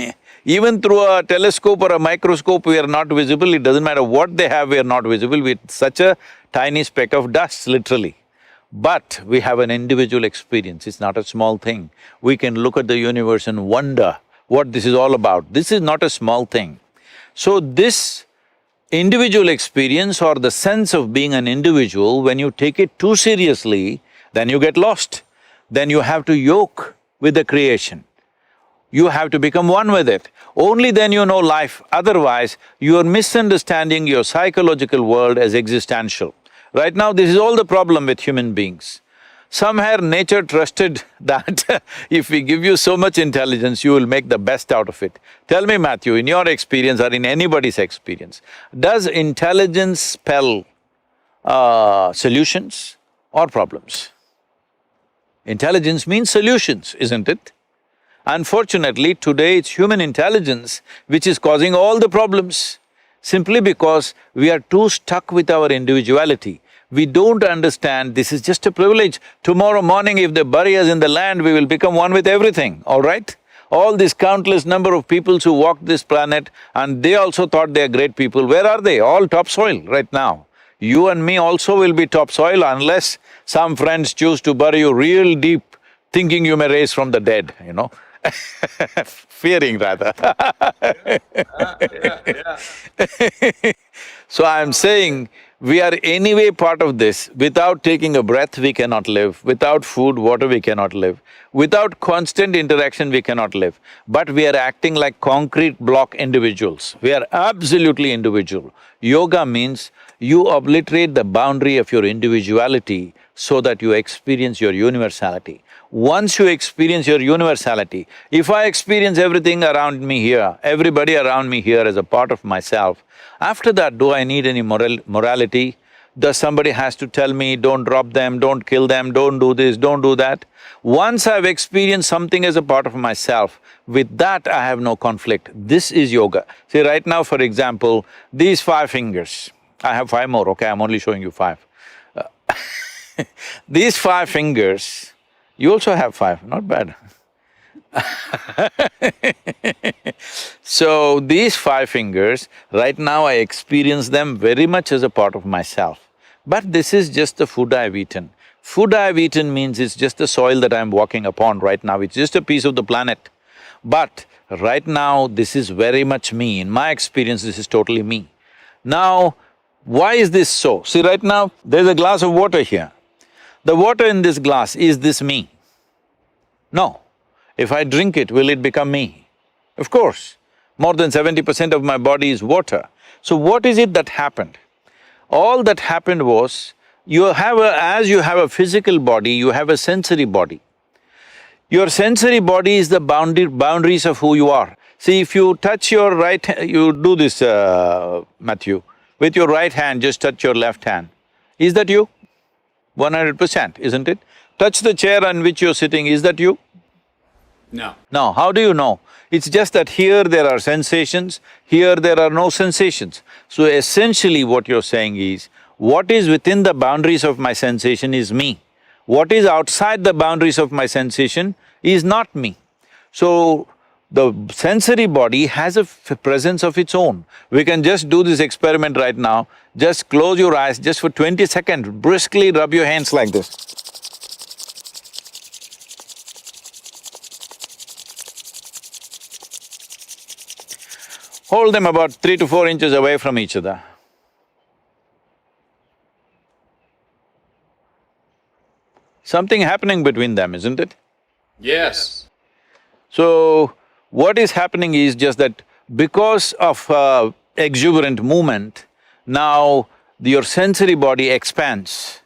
Even through a telescope or a microscope, we are not visible. It doesn't matter what they have, we are not visible. We're such a tiny speck of dust, literally. But we have an individual experience, it's not a small thing. We can look at the universe and wonder what this is all about. This is not a small thing. So this individual experience or the sense of being an individual, when you take it too seriously, then you get lost. Then you have to yoke with the creation. You have to become one with it. Only then you know life, otherwise you are misunderstanding your psychological world as existential. Right now, this is all the problem with human beings. Somehow nature trusted that if we give you so much intelligence, you will make the best out of it. Tell me, Matthew, in your experience or in anybody's experience, does intelligence spell solutions or problems? Intelligence means solutions, isn't it? Unfortunately, today it's human intelligence which is causing all the problems, simply because we are too stuck with our individuality. We don't understand this is just a privilege. Tomorrow morning if they bury us in the land, we will become one with everything, all right? All this countless number of peoples who walked this planet and they also thought they are great people, where are they? All topsoil right now. You and me also will be topsoil unless some friends choose to bury you real deep, thinking you may rise from the dead, you know fearing rather So I'm saying, we are anyway part of this. Without taking a breath, we cannot live. Without food, water, we cannot live. Without constant interaction, we cannot live. But we are acting like concrete block individuals. We are absolutely individual. Yoga means you obliterate the boundary of your individuality so that you experience your universality. Once you experience your universality, if I experience everything around me here, everybody around me here as a part of myself, after that, do I need any morality? Does somebody has to tell me, don't drop them, don't kill them, don't do this, don't do that? Once I've experienced something as a part of myself, with that I have no conflict. This is yoga. See, right now, for example, these 5 fingers, I have 5 more, okay, I'm only showing you 5. These 5 fingers, you also have 5, not bad. So, these 5 fingers, right now I experience them very much as a part of myself. But this is just the food I've eaten. Food I've eaten means it's just the soil that I'm walking upon right now, it's just a piece of the planet. But right now, this is very much me. In my experience, this is totally me. Now, why is this so? See, right now, there's a glass of water here. The water in this glass, is this me? No. If I drink it, will it become me? Of course. More than 70% of my body is water. So what is it that happened? All that happened was, as you have a physical body, you have a sensory body. Your sensory body is the boundaries of who you are. See, if you touch your you do this, Matthew, with your right hand, just touch your left hand. Is that you? 100%, isn't it? Touch the chair on which you're sitting, is that you? No. No, how do you know? It's just that here there are sensations, here there are no sensations. So essentially what you're saying is, what is within the boundaries of my sensation is me. What is outside the boundaries of my sensation is not me. So, the sensory body has a presence of its own. We can just do this experiment right now. Just close your eyes, just for 20 seconds, briskly rub your hands like this. Hold them about 3 to 4 inches away from each other. Something happening between them, isn't it? Yes. So, what is happening is just that because of exuberant movement, now your sensory body expands.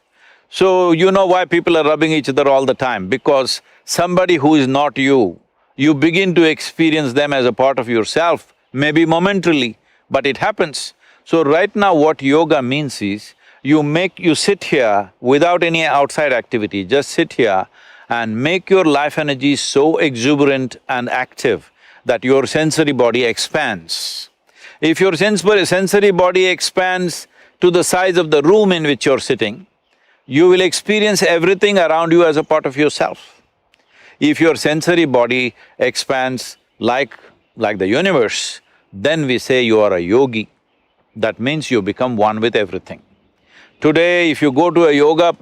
So, you know why people are rubbing each other all the time? Because somebody who is not you, you begin to experience them as a part of yourself, maybe momentarily, but it happens. So right now what yoga means is, you sit here without any outside activity, just sit here and make your life energy so exuberant and active that your sensory body expands. If your sensory body expands to the size of the room in which you're sitting, you will experience everything around you as a part of yourself. If your sensory body expands like the universe, then we say you are a yogi. That means you become one with everything. Today, if you go to a yoga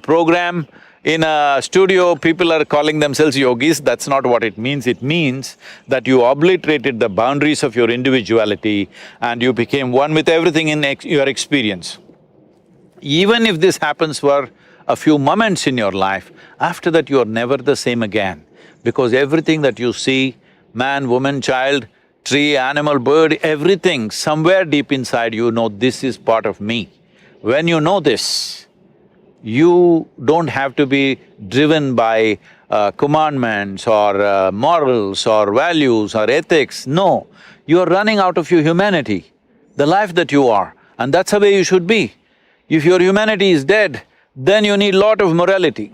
program, In a studio, people are calling themselves yogis, that's not what it means. It means that you obliterated the boundaries of your individuality and you became one with everything in your experience. Even if this happens for a few moments in your life, after that you are never the same again. Because everything that you see, man, woman, child, tree, animal, bird, everything, somewhere deep inside you know this is part of me. When you know this, you don't have to be driven by commandments or morals or values or ethics, no. You are running out of your humanity, the life that you are, and that's the way you should be. If your humanity is dead, then you need lot of morality.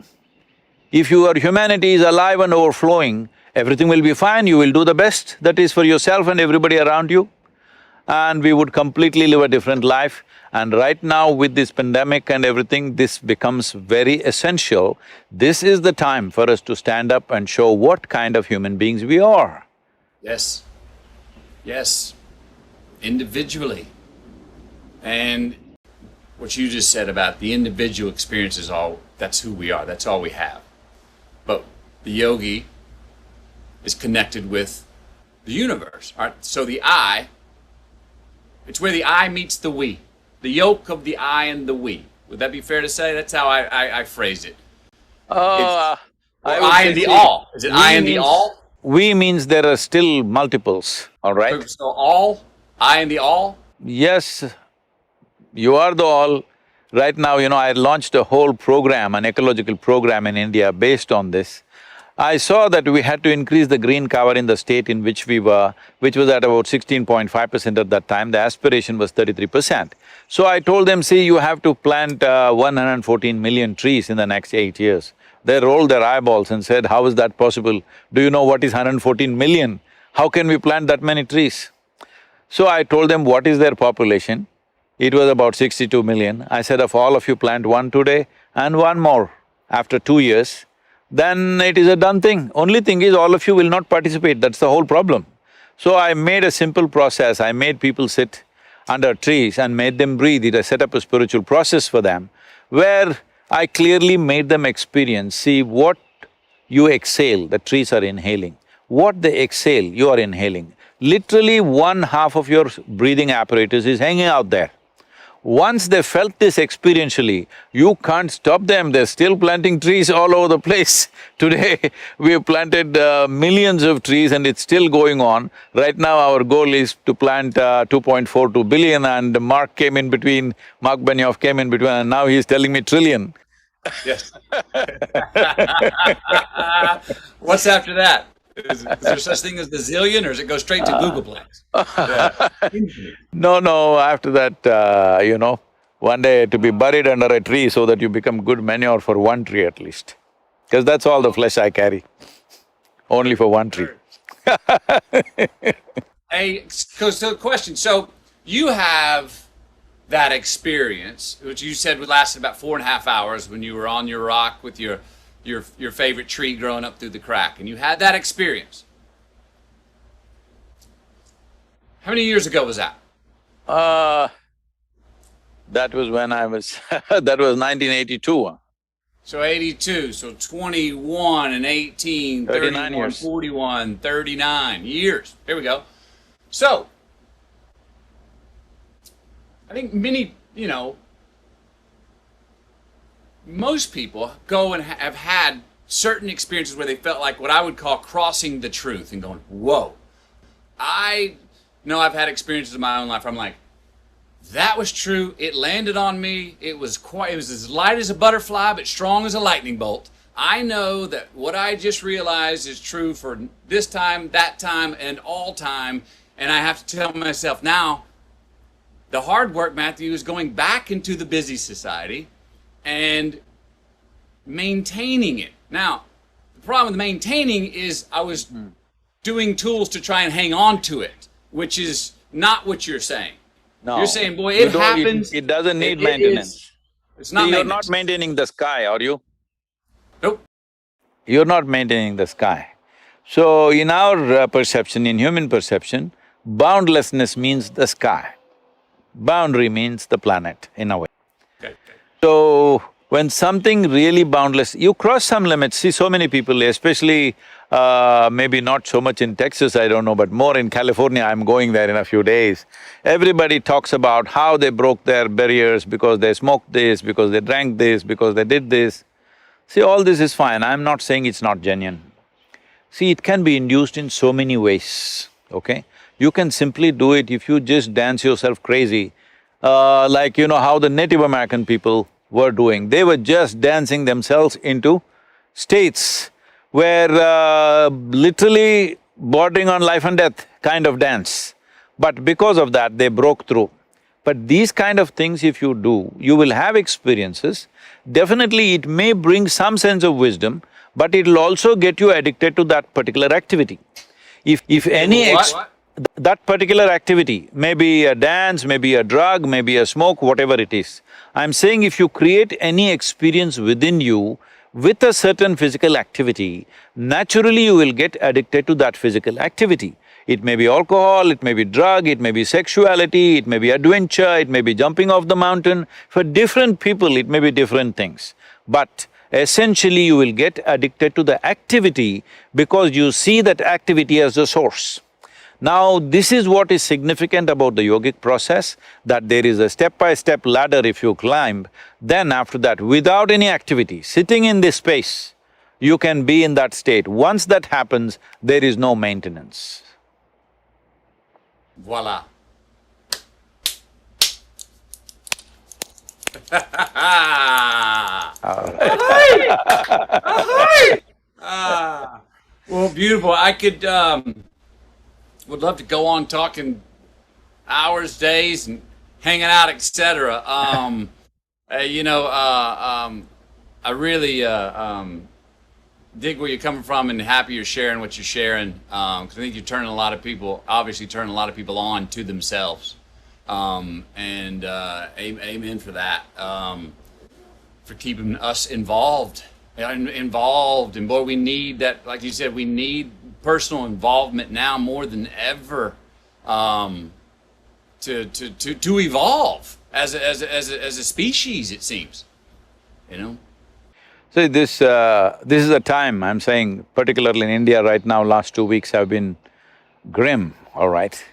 If your humanity is alive and overflowing, everything will be fine, you will do the best that is for yourself and everybody around you, and we would completely live a different life. And right now with this pandemic and everything, this becomes very essential. This is the time for us to stand up and show what kind of human beings we are. Yes. Yes. Individually. And what you just said about the individual experience is all, that's who we are, that's all we have. But the yogi is connected with the universe, all right? So the I, it's where the I meets the we. The yoke of the I and the we. Would that be fair to say? That's how I phrased it. I and the all. Is it I and the all? We means there are still multiples, all right? So all, I and the all? Yes, you are the all. Right now, I launched a whole program, an ecological program in India based on this. I saw that we had to increase the green cover in the state in which we were, which was at about 16.5% at that time, the aspiration was 33%. So I told them, see, you have to plant 114 million trees in the next 8 years. They rolled their eyeballs and said, how is that possible? Do you know what is 114 million? How can we plant that many trees? So I told them what is their population. It was about 62 million. I said, if all of you plant one today and one more after 2 years, then it is a done thing. Only thing is all of you will not participate, that's the whole problem. So I made a simple process, I made people sit under trees and made them breathe. I set up a spiritual process for them, where I clearly made them experience, see what you exhale, the trees are inhaling. What they exhale, you are inhaling. Literally 1/2 of your breathing apparatus is hanging out there. Once they felt this experientially, you can't stop them, they're still planting trees all over the place. Today, we have planted millions of trees and it's still going on. Right now, our goal is to plant 2.42 billion and Mark Benioff came in between and now he's telling me trillion. Yes. What's after that? Is there such thing as the zillion, or does it go straight to Googleplex? No, after that, one day to be buried under a tree so that you become good manure for one tree at least. Because that's all the flesh I carry, only for one tree. So question, so you have that experience, which you said lasted about 4.5 hours when you were on your rock with your favorite tree growing up through the crack, and you had that experience. How many years ago was that? That was when I was… that was 1982. So 82, so 21 and 18, 31, years. 41, 39 years. Here we go. So, I think many, most people go and have had certain experiences where they felt like what I would call crossing the truth and going, whoa. I know I've had experiences in my own life where I'm like, that was true, it landed on me, it was as light as a butterfly but strong as a lightning bolt. I know that what I just realized is true for this time, that time, and all time, and I have to tell myself now, the hard work, Matthew, is going back into the busy society and maintaining it. Now, the problem with maintaining is I was doing tools to try and hang on to it, which is not what you're saying. No. You're saying, boy, it happens. It doesn't need maintenance. It's not You're not maintaining the sky, are you? Nope. You're not maintaining the sky. So, in our perception, in human perception, boundlessness means the sky. Boundary means the planet, in a way. Okay. So, When something really boundless, you cross some limits. See, so many people, especially maybe not so much in Texas, I don't know, but more in California, I'm going there in a few days. Everybody talks about how they broke their barriers because they smoked this, because they drank this, because they did this. See, all this is fine, I'm not saying it's not genuine. See, it can be induced in so many ways, okay? You can simply do it if you just dance yourself crazy, like you know how the Native American people were doing. They were just dancing themselves into states where literally bordering on life and death kind of dance. But because of that, they broke through. But these kind of things if you do, you will have experiences. Definitely it may bring some sense of wisdom, but it'll also get you addicted to that particular activity. If any that particular activity, maybe a dance, maybe a drug, maybe a smoke, whatever it is. I'm saying if you create any experience within you with a certain physical activity, naturally you will get addicted to that physical activity. It may be alcohol, it may be drug, it may be sexuality, it may be adventure, it may be jumping off the mountain. For different people, it may be different things. But essentially you will get addicted to the activity because you see that activity as the source. Now, this is what is significant about the yogic process, that there is a step-by-step ladder if you climb, then after that, without any activity, sitting in this space, you can be in that state. Once that happens, there is no maintenance. Voila. Well, beautiful. I could would love to go on talking hours, days, and hanging out, etc. I really dig where you're coming from and happy you're sharing what you're sharing. Because I think you're turning a lot of people, obviously turning a lot of people on to themselves. Amen for that. For keeping us involved. And boy, we need that, like you said, we need personal involvement now more than ever to evolve as a species, it seems, you know. So this is a time, I'm saying, particularly in India right now, last 2 weeks have been grim, all right?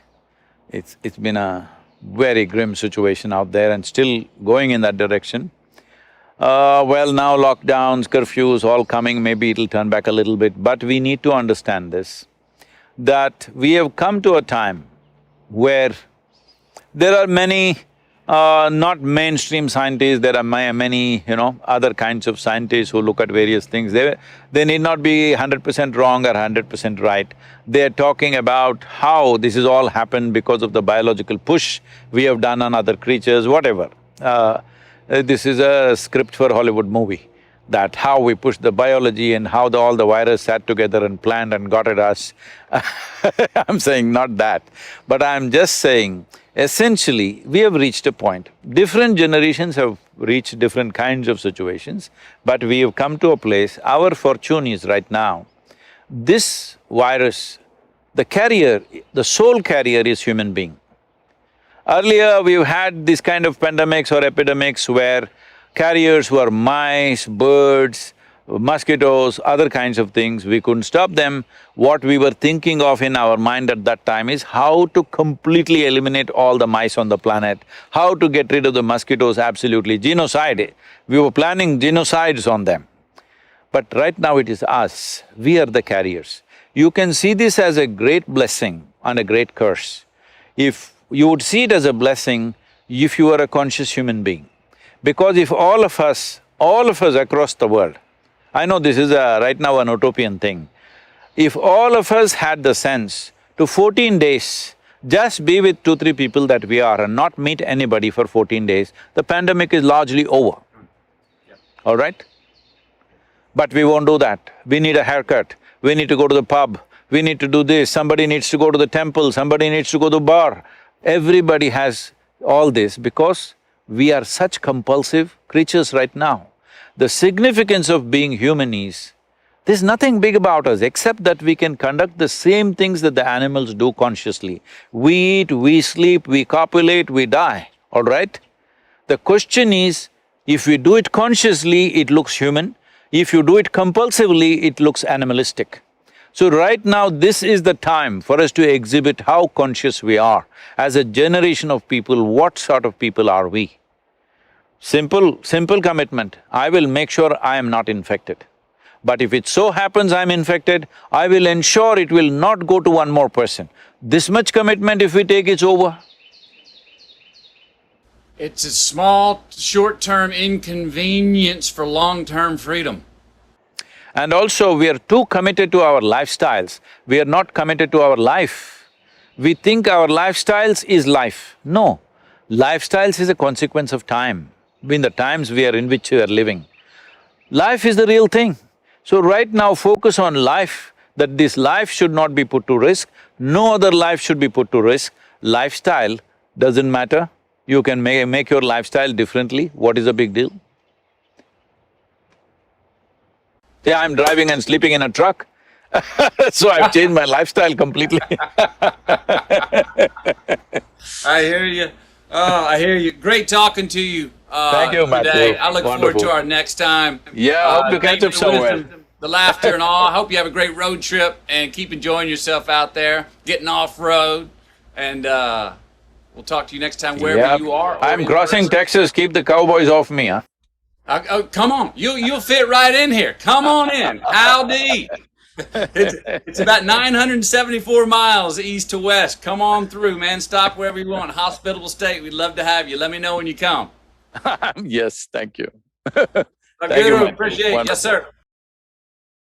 It's been a very grim situation out there and still going in that direction. Well, now lockdowns, curfews, all coming, maybe it'll turn back a little bit, but we need to understand this, that we have come to a time where there are many, not mainstream scientists, there are many, other kinds of scientists who look at various things. They need not be 100% wrong or 100% right. They're talking about how this has all happened because of the biological push we have done on other creatures, whatever. This is a script for Hollywood movie, that how we pushed the biology and how all the virus sat together and planned and got at us. I'm saying not that, but I'm just saying, essentially, we have reached a point. Different generations have reached different kinds of situations, but we have come to a place, our fortune is right now, this virus, the carrier, the sole carrier is human being. Earlier, we've had this kind of pandemics or epidemics where carriers were mice, birds, mosquitoes, other kinds of things, we couldn't stop them. What we were thinking of in our mind at that time is how to completely eliminate all the mice on the planet, how to get rid of the mosquitoes, absolutely, genocide. We were planning genocides on them. But right now it is us, we are the carriers. You can see this as a great blessing and a great curse. If you would see it as a blessing if you are a conscious human being. Because if all of us across the world, I know this is right now an utopian thing, if all of us had the sense to 14 days, just be with 2-3 people that we are and not meet anybody for 14 days, the pandemic is largely over, all right? But we won't do that. We need a haircut, we need to go to the pub, we need to do this, somebody needs to go to the temple, somebody needs to go to the bar. Everybody has all this because we are such compulsive creatures right now. The significance of being human is, there's nothing big about us except that we can conduct the same things that the animals do consciously. We eat, we sleep, we copulate, we die, all right? The question is, If we do it consciously, it looks human. If you do it compulsively, it looks animalistic. So right now, this is the time for us to exhibit how conscious we are. As a generation of people, what sort of people are we? Simple commitment, I will make sure I am not infected. But if it so happens I'm infected, I will ensure it will not go to one more person. This much commitment if we take, it's over. It's a small, short-term inconvenience for long-term freedom. And also, we are too committed to our lifestyles, we are not committed to our life. We think our lifestyles is life. No, lifestyles is a consequence of time, in the times we are in which we are living. Life is the real thing. So right now, focus on life, that this life should not be put to risk, no other life should be put to risk. Lifestyle doesn't matter, you can make your lifestyle differently, what is the big deal? Yeah, I'm driving and sleeping in a truck, so I've changed my lifestyle completely. I hear you. Oh, I hear you. Great talking to you. Thank you, Matthew. Today. I look forward Wonderful. to our next time. Yeah, I hope to catch thank you up for the somewhere. wisdom, the laughter and all. I hope you have a great road trip and keep enjoying yourself out there, getting off road, and we'll talk to you next time wherever Yep. you are. or I'm in crossing person. Texas, keep the cowboys off me, huh? Oh, come on, you'll fit right in here. Come on in. Howdy. It's about 974 miles east to west. Come on through, man. Stop wherever you want. Hospitable state. We'd love to have you. Let me know when you come. Yes, thank you. Sadhguru, Matthew. appreciate it. Yes, Wonderful. sir.